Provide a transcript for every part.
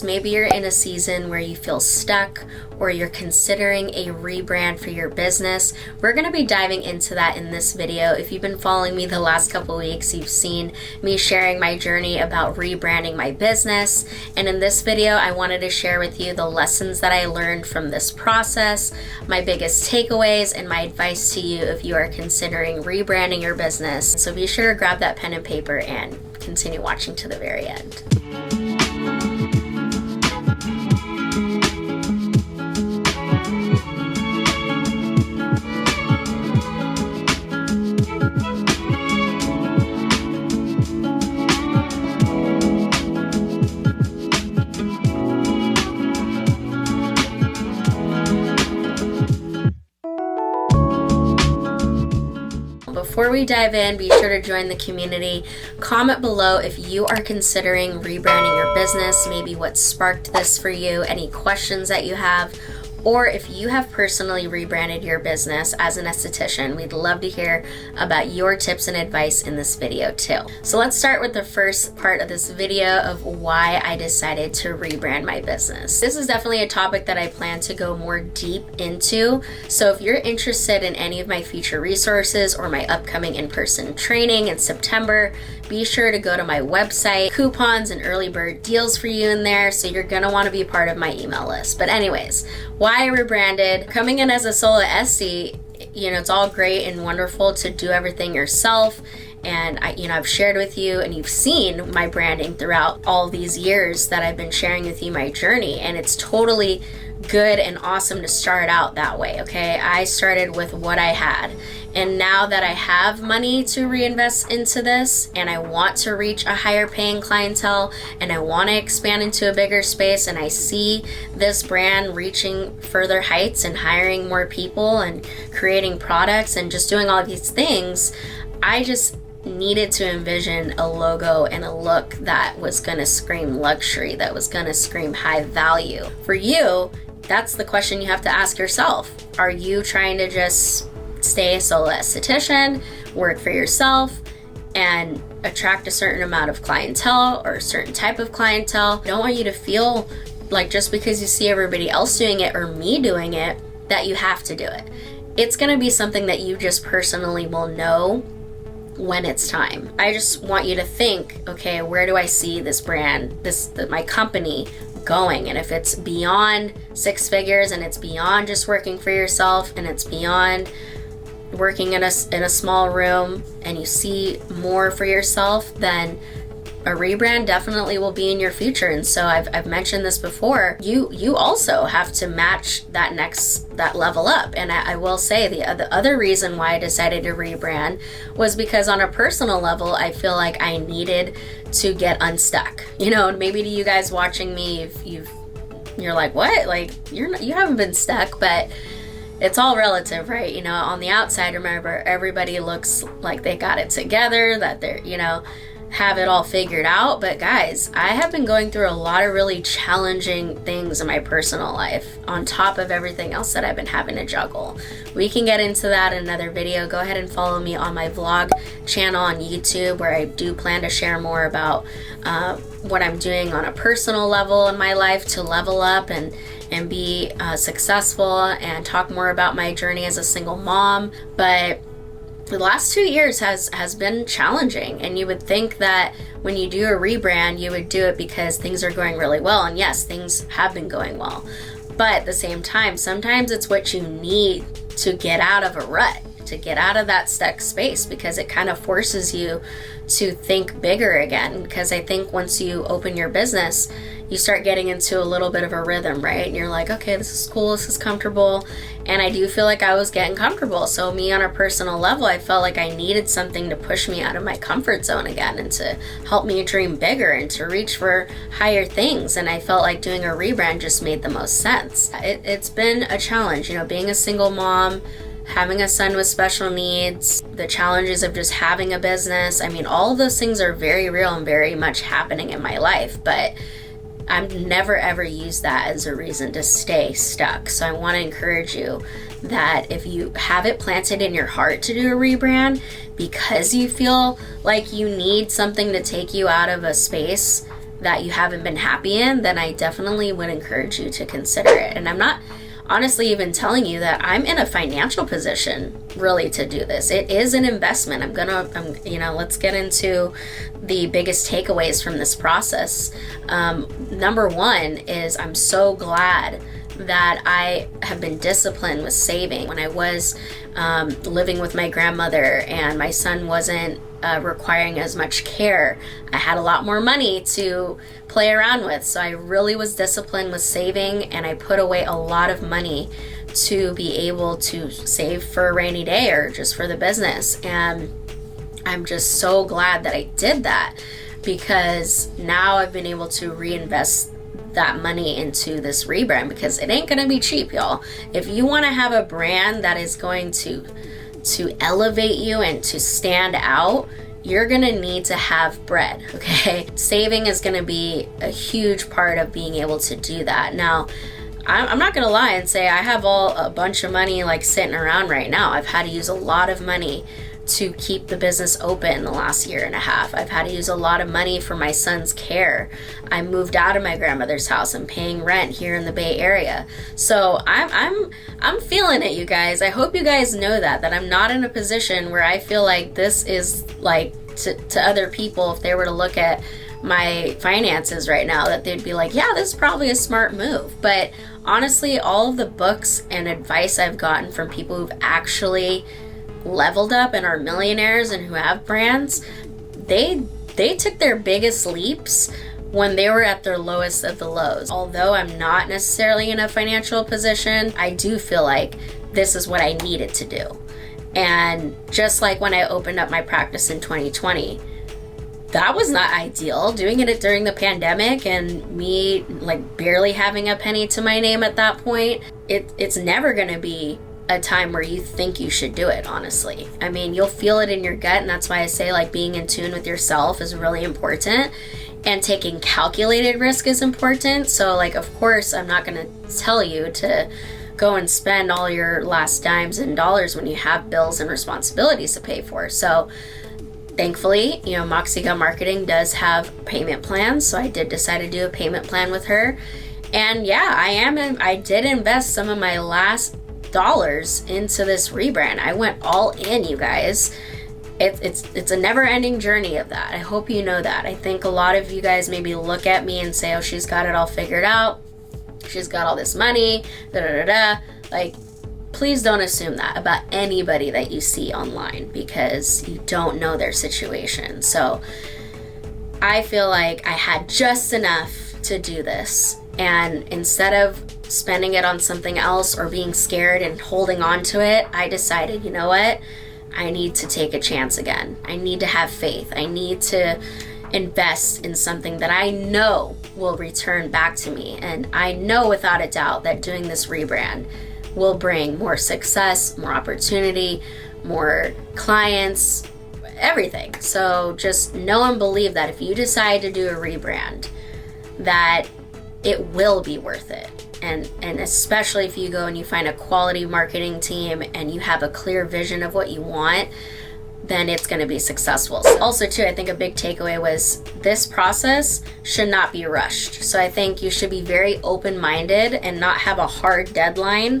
Maybe you're in a season where you feel stuck or you're considering a rebrand for your business. We're going to be diving into that in this video. If you've been following me the last couple weeks, you've seen me sharing my journey about rebranding my business. And in this video, I wanted to share with you the lessons that I learned from this process, my biggest takeaways, and my advice to you if you are considering rebranding your business. So be sure to grab that pen and paper and continue watching to the very end. Before we dive in, be sure to join the community. Comment below if you are considering rebranding your business, maybe what sparked this for you, any questions that you have, or if you have personally rebranded your business as an esthetician. We'd love to hear about your tips and advice in this video too. So let's start with the first part of this video of why I decided to rebrand my business. This is definitely a topic that I plan to go more deep into. So if you're interested in any of my future resources or my upcoming in-person training in September, be sure to go to my website. Coupons and early bird deals for you in there, so you're gonna want to be part of my email list. But anyways, why I rebranded. Coming in as a solo Esty, it's all great and wonderful to do everything yourself. And I've shared with you and you've seen my branding throughout all these years that I've been sharing with you my journey. And it's totally good and awesome to start out that way, okay? I started with what I had. And now that I have money to reinvest into this and I want to reach a higher paying clientele and I want to expand into a bigger space and I see this brand reaching further heights and hiring more people and creating products and just doing all these things, I just needed to envision a logo and a look that was going to scream luxury, that was going to scream high value. For you, that's the question you have to ask yourself. Are you trying to just stay a solo esthetician, work for yourself, and attract a certain amount of clientele or a certain type of clientele? I don't want you to feel like just because you see everybody else doing it or me doing it, that you have to do it. It's going to be something that you just personally will know when it's time. I just want you to think, okay, where do I see this brand, my company going? And if it's beyond 6 figures and it's beyond just working for yourself and it's beyond working in a small room and you see more for yourself, then a rebrand definitely will be in your future. And so I've mentioned this before, you also have to match that level up. And I will say the other reason why I decided to rebrand was because on a personal level, I feel like I needed to get unstuck. Maybe to you guys watching me, you're like, what? Like you haven't been stuck, but it's all relative, right? On the outside, remember, everybody looks like they got it together, that they're, have it all figured out. But guys, I have been going through a lot of really challenging things in my personal life on top of everything else that I've been having to juggle. We can get into that in another video. Go ahead and follow me on my vlog channel on YouTube, where I do plan to share more about what I'm doing on a personal level in my life to level up and be successful, and talk more about my journey as a single mom. But the last 2 years has been challenging, and you would think that when you do a rebrand, you would do it because things are going really well. And yes, things have been going well. But at the same time, sometimes it's what you need to get out of a rut, to get out of that stuck space, because it kind of forces you to think bigger again. Because I think once you open your business, you start getting into a little bit of a rhythm, right? And you're like, okay, this is cool, this is comfortable. And I do feel like I was getting comfortable. So me, on a personal level, I felt like I needed something to push me out of my comfort zone again and to help me dream bigger and to reach for higher things. And I felt like doing a rebrand just made the most sense. It's been a challenge, being a single mom, having a son with special needs, the challenges of just having a business. I mean, all of those things are very real and very much happening in my life, but I've never ever used that as a reason to stay stuck. So I want to encourage you that if you have it planted in your heart to do a rebrand because you feel like you need something to take you out of a space that you haven't been happy in, then I definitely would encourage you to consider it. And I'm not honestly even telling you that I'm in a financial position really to do this. It is an investment. Let's get into the biggest takeaways from this process. Number one is I'm so glad that I have been disciplined with saving. When I was living with my grandmother and my son wasn't requiring as much care, I had a lot more money to play around with. So I really was disciplined with saving, and I put away a lot of money to be able to save for a rainy day or just for the business. And I'm just so glad that I did that, because now I've been able to reinvest that money into this rebrand, because it ain't gonna be cheap, y'all. If you want to have a brand that is going to elevate you and to stand out, you're gonna need to have bread, okay? Saving is gonna be a huge part of being able to do that. Now, I'm not gonna lie and say I have a bunch of money like sitting around right now. I've had to use a lot of money to keep the business open the last year and a half. I've had to use a lot of money for my son's care. I moved out of my grandmother's house. I'm paying rent here in the Bay Area. So I'm feeling it, you guys. I hope you guys know that I'm not in a position where I feel like this is like to other people, if they were to look at my finances right now, that they'd be like, yeah, this is probably a smart move. But honestly, all of the books and advice I've gotten from people who've actually leveled up and are millionaires and who have brands, they took their biggest leaps when they were at their lowest of the lows. Although I'm not necessarily in a financial position, I do feel like this is what I needed to do. And just like when I opened up my practice in 2020, that was not ideal, doing it during the pandemic and me like barely having a penny to my name at that point. It's never gonna be a time where you think you should do it, honestly. I mean, you'll feel it in your gut, and that's why I say like being in tune with yourself is really important, and taking calculated risk is important. So like, of course, I'm not gonna tell you to go and spend all your last dimes and dollars when you have bills and responsibilities to pay for. So thankfully, Moxie Gum Marketing does have payment plans, so I did decide to do a payment plan with her. And yeah, I did invest some of my last dollars into this rebrand. I went all in, you guys. It's a never-ending journey of that. I hope you know that. I think a lot of you guys maybe look at me and say, oh, she's got it all figured out, she's got all this money, da da da da. Like, please don't assume that about anybody that you see online, because you don't know their situation. So I feel like I had just enough to do this, and instead of spending it on something else or being scared and holding on to it, I decided, you know what? I need to take a chance again. I need to have faith. I need to invest in something that I know will return back to me. And I know without a doubt that doing this rebrand will bring more success, more opportunity, more clients, everything. So just know and believe that if you decide to do a rebrand, that it will be worth it. And especially if you go and you find a quality marketing team and you have a clear vision of what you want, then it's going to be successful. Also too, I think a big takeaway was this process should not be rushed. So I think you should be very open-minded and not have a hard deadline.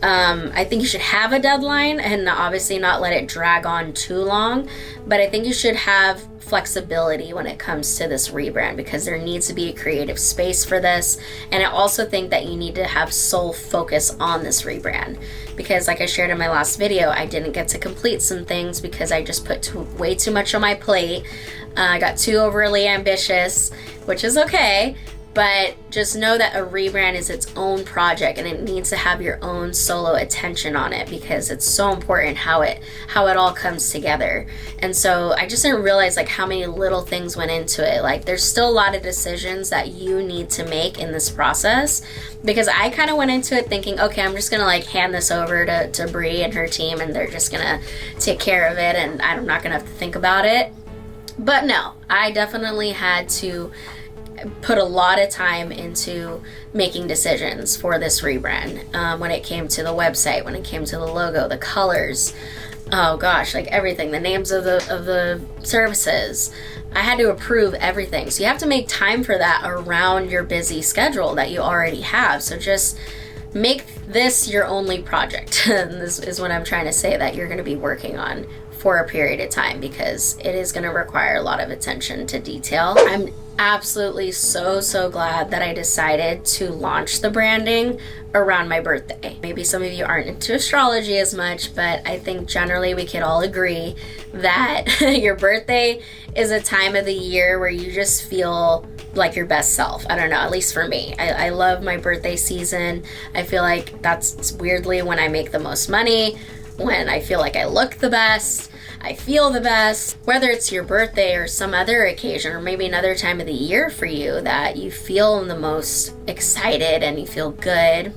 I think you should have a deadline and obviously not let it drag on too long, but I think you should have flexibility when it comes to this rebrand, because there needs to be a creative space for this. And I also think that you need to have sole focus on this rebrand, because like I shared in my last video, I didn't get to complete some things because I just put way too much on my plate. I got too overly ambitious, which is okay. But just know that a rebrand is its own project, and it needs to have your own solo attention on it, because it's so important how it all comes together. And so I just didn't realize like how many little things went into it. Like there's still a lot of decisions that you need to make in this process, because I kind of went into it thinking, okay, I'm just gonna like hand this over to Bree and her team, and they're just gonna take care of it, and I'm not gonna have to think about it. But no, I definitely had to put a lot of time into making decisions for this rebrand. When it came to the website, when it came to the logo, the colors, oh gosh, like everything, the names of the services. I had to approve everything. So you have to make time for that around your busy schedule that you already have. So just make this your only project. And this is what I'm trying to say, that you're going to be working on for a period of time, because it is going to require a lot of attention to detail. I'm absolutely so glad that I decided to launch the branding around my birthday. Maybe some of you aren't into astrology as much, but I think generally we could all agree that your birthday is a time of the year where you just feel like your best self. I don't know, at least for me. I love my birthday season. I feel like that's weirdly when I make the most money, when I feel like I look the best, I feel the best. Whether it's your birthday or some other occasion, or maybe another time of the year for you that you feel the most excited and you feel good,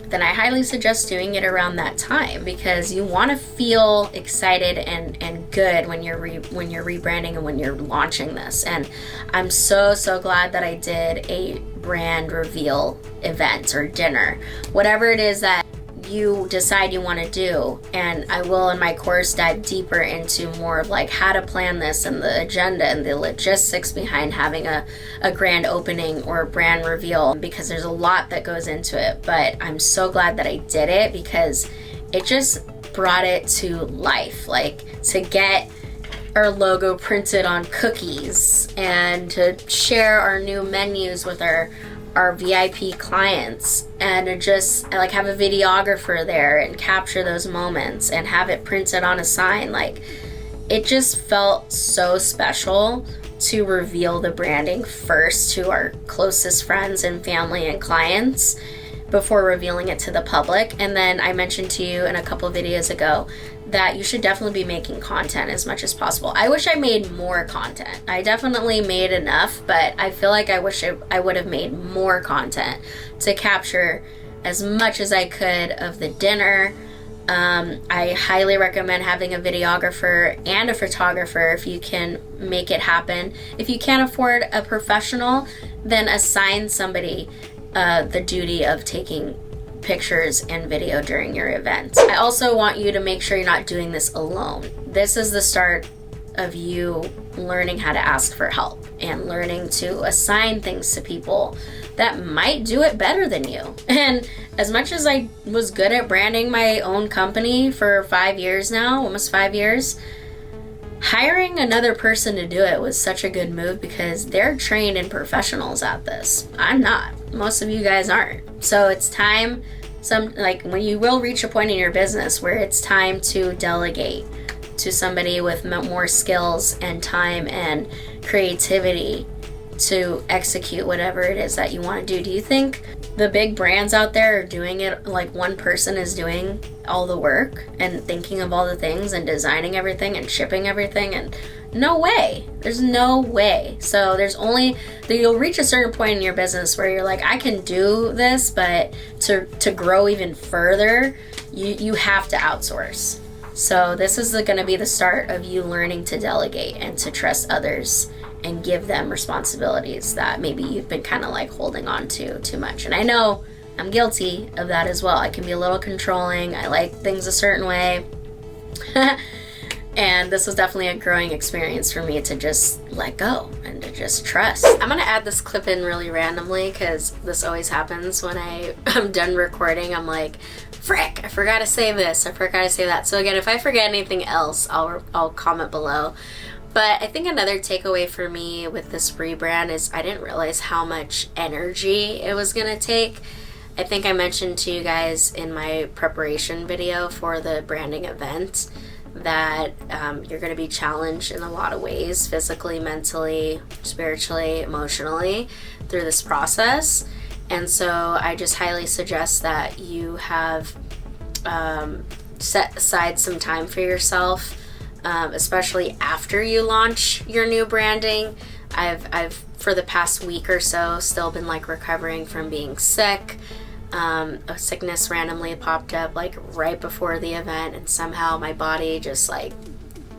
then I highly suggest doing it around that time, because you want to feel excited and good when you're rebranding and when you're launching this. And I'm so glad that I did a brand reveal event or dinner, whatever it is that you decide you want to do. And I will in my course dive deeper into more of like how to plan this and the agenda and the logistics behind having a grand opening or a brand reveal, because there's a lot that goes into it. But I'm so glad that I did it, because it just brought it to life. Like, to get our logo printed on cookies and to share our new menus with our VIP clients, and to just like have a videographer there and capture those moments and have it printed on a sign. Like, it just felt so special to reveal the branding first to our closest friends and family and clients before revealing it to the public. And then I mentioned to you in a couple videos ago that you should definitely be making content as much as possible. I wish I made more content. I definitely made enough, but I feel like I wish I would have made more content to capture as much as I could of the dinner. I highly recommend having a videographer and a photographer if you can make it happen. If you can't afford a professional, then assign somebody the duty of taking pictures and video during your event. I also want you to make sure you're not doing this alone. This is the start of you learning how to ask for help and learning to assign things to people that might do it better than you. And as much as I was good at branding my own company for 5 years now, almost 5 years, hiring another person to do it was such a good move, because they're trained and professionals at this. I'm not. Most of you guys aren't. So it's time, when you will reach a point in your business where it's time to delegate to somebody with more skills and time and creativity to execute whatever it is that you want to do. Do you think the big brands out there are doing it like one person is doing all the work and thinking of all the things and designing everything and shipping everything? And no way. There's no way. So you'll reach a certain point in your business where you're like, I can do this, but to grow even further, you have to outsource. So this is going to be the start of you learning to delegate and to trust others and give them responsibilities that maybe you've been kind of like holding on to too much. And I know I'm guilty of that as well. I can be a little controlling. I like things a certain way. And this was definitely a growing experience for me to just let go and to just trust. I'm going to add this clip in really randomly, because this always happens when I'm done recording. I'm like, frick, I forgot to say this, I forgot to say that. So again, if I forget anything else, I'll comment below. But I think another takeaway for me with this rebrand is I didn't realize how much energy it was going to take. I think I mentioned to you guys in my preparation video for the branding event that you're going to be challenged in a lot of ways, physically, mentally, spiritually, emotionally, through this process. And so I just highly suggest that you have set aside some time for yourself, especially after you launch your new branding. I've for the past week or so still been like recovering from being sick. A sickness randomly popped up like right before the event, and somehow my body just like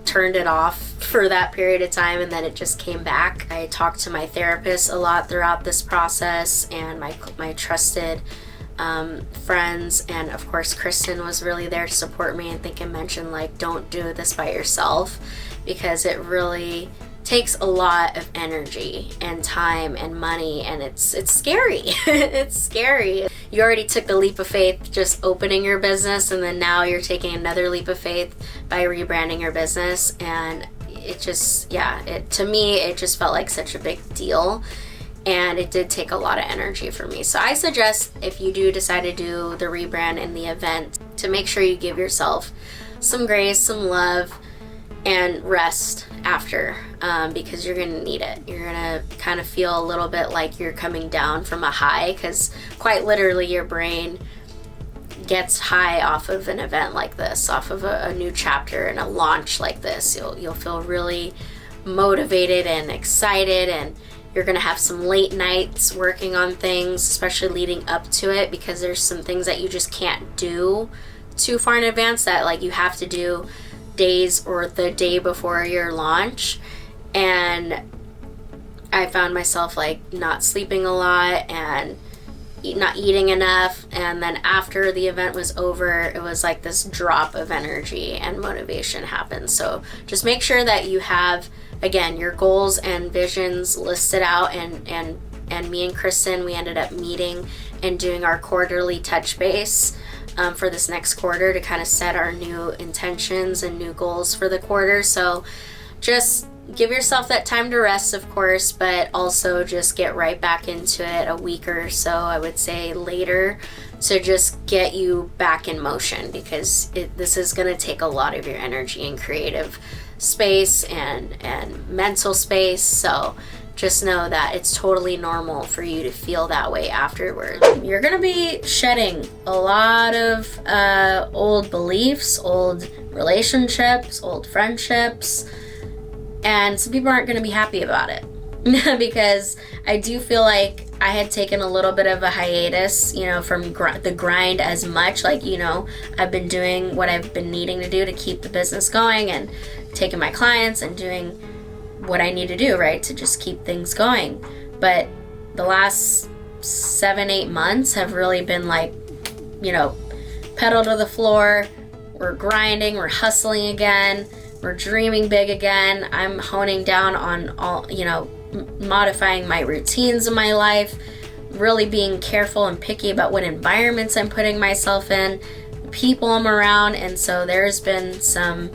turned it off for that period of time, and then it just came back. I talked to my therapist a lot throughout this process, and my trusted friends, and of course Kristen was really there to support me. I think I mentioned, like, don't do this by yourself, because it really takes a lot of energy and time and money, and it's scary. It's scary. You already took the leap of faith just opening your business, and then now you're taking another leap of faith by rebranding your business, and it just, to me, it just felt like such a big deal, and it did take a lot of energy for me. So I suggest, if you do decide to do the rebrand in the event, to make sure you give yourself some grace, some love, and rest after, because you're gonna need it. You're gonna kind of feel a little bit like you're coming down from a high, because quite literally your brain gets high off of an event like this, off of a new chapter and a launch like this. You'll feel really motivated and excited, and you're gonna have some late nights working on things, especially leading up to it, because there's some things that you just can't do too far in advance that, like, you have to do days or the day before your launch. And I found myself, like, not sleeping a lot and not eating enough, and then after the event was over, it was like this drop of energy and motivation happened. So just make sure that you have, again, your goals and visions listed out, and me and Kristen, we ended up meeting and doing our quarterly touch base for this next quarter to kind of set our new intentions and new goals for the quarter. So just give yourself that time to rest, of course, but also just get right back into it a week or so, I would say, later, to just get you back in motion, because this is going to take a lot of your energy and creative space and mental space. So just know that it's totally normal for you to feel that way afterward. You're gonna be shedding a lot of old beliefs, old relationships, old friendships, and some people aren't gonna be happy about it. Because I do feel like I had taken a little bit of a hiatus, from the grind as much. Like, I've been doing what I've been needing to do to keep the business going, and taking my clients and doing what I need to do, right, to just keep things going. But the last 7-8 months have really been like, pedal to the floor. We're grinding, we're hustling again, we're dreaming big again. I'm honing down on all, modifying my routines in my life, really being careful and picky about what environments I'm putting myself in, people I'm around. And so there's been some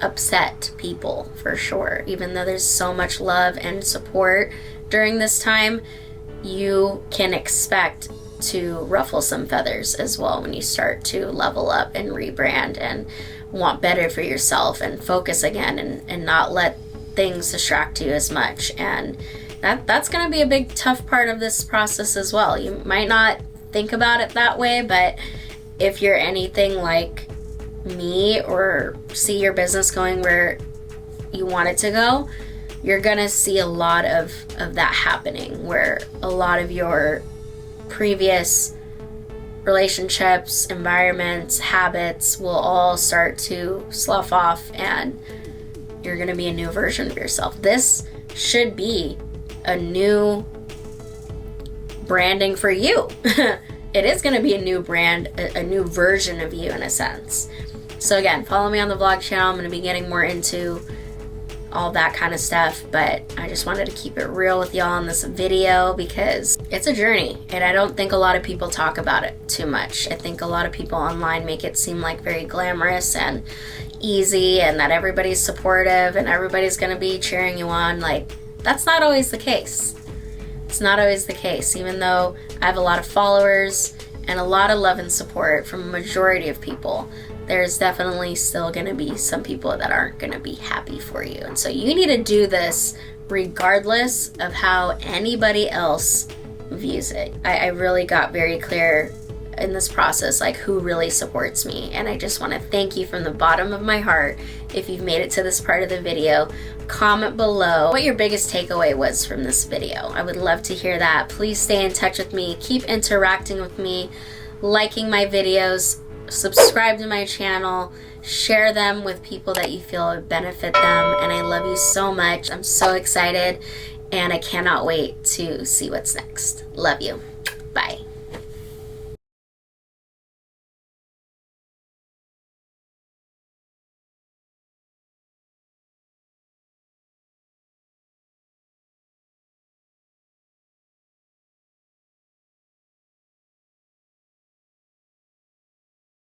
upset people, for sure. Even though there's so much love and support during this time, you can expect to ruffle some feathers as well when you start to level up and rebrand and want better for yourself and focus again, and not let things distract you as much. And that's going to be a big tough part of this process as well. You might not think about it that way, but if you're anything like me, or see your business going where you want it to go, you're gonna see a lot of that happening, where a lot of your previous relationships, environments, habits will all start to slough off, and you're gonna be a new version of yourself. This should be a new branding for you. It is going to be a new brand, a new version of you, in a sense. So again, follow me on the vlog channel. I'm going to be getting more into all that kind of stuff, but I just wanted to keep it real with y'all in this video, because it's a journey, and I don't think a lot of people talk about it too much. I think a lot of people online make it seem like very glamorous and easy, and that everybody's supportive and everybody's going to be cheering you on. Like, that's not always the case. It's not always the case. Even though I have a lot of followers and a lot of love and support from a majority of people, there's definitely still going to be some people that aren't going to be happy for you. And so you need to do this regardless of how anybody else views it. I really got very clear in this process, like, who really supports me. And I just want to thank you from the bottom of my heart. If you've made it to this part of the video, comment below what your biggest takeaway was from this video. I would love to hear that. Please stay in touch with me. Keep interacting with me, liking my videos, subscribe to my channel, share them with people that you feel would benefit them. And I love you so much. I'm so excited, and I cannot wait to see what's next. Love you.